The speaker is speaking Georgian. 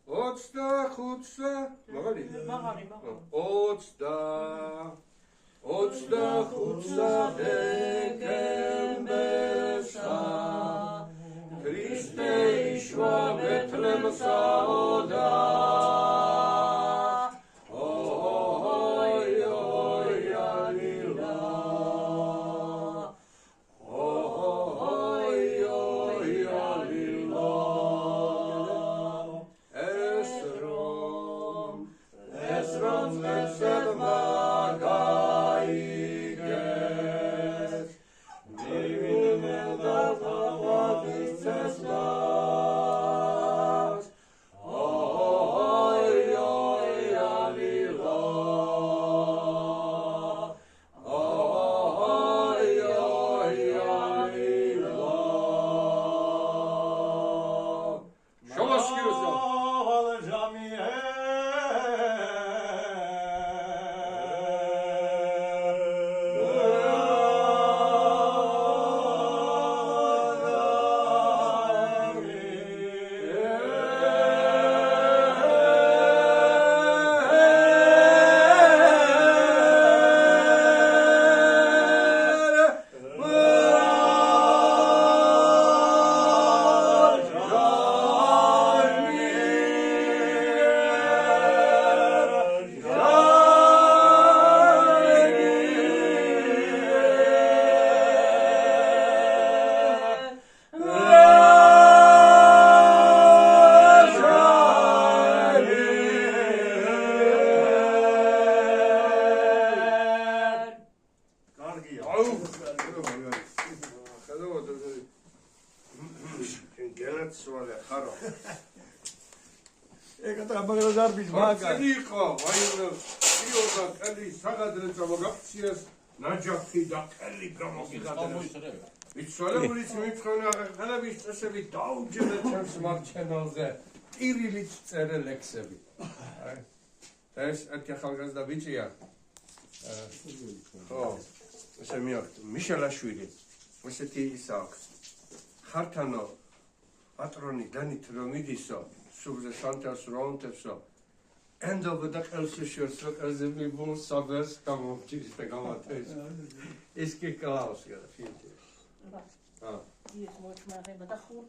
25-ზე მაგარი 25-ზე დეკემბერსა ქრისტე იშვა ბეთლემსაოდა ნაჯაფი და ყელი გამოგიხადე. ვიცვალებულიც მიფხონა ხალხების წესები დაუჯერეთ ჩემს მარჩენალზე. პირილით წერე ლექსები. ეს ერთი ახალგაზრდა ბიჭია. ხო, ესე მიაქვს მიშელაშვილი. ესეთი ის აქვს. ხართანო პატრონი დანით რომ მიდისო, სუბზე სანტას რონტებსო. Endova da qelsi shortso qazmi bol sabers გამოვჭირს და გამათეს. ეს კი კლაუსია და ფილტრი. ის მოჩმარება და ხურ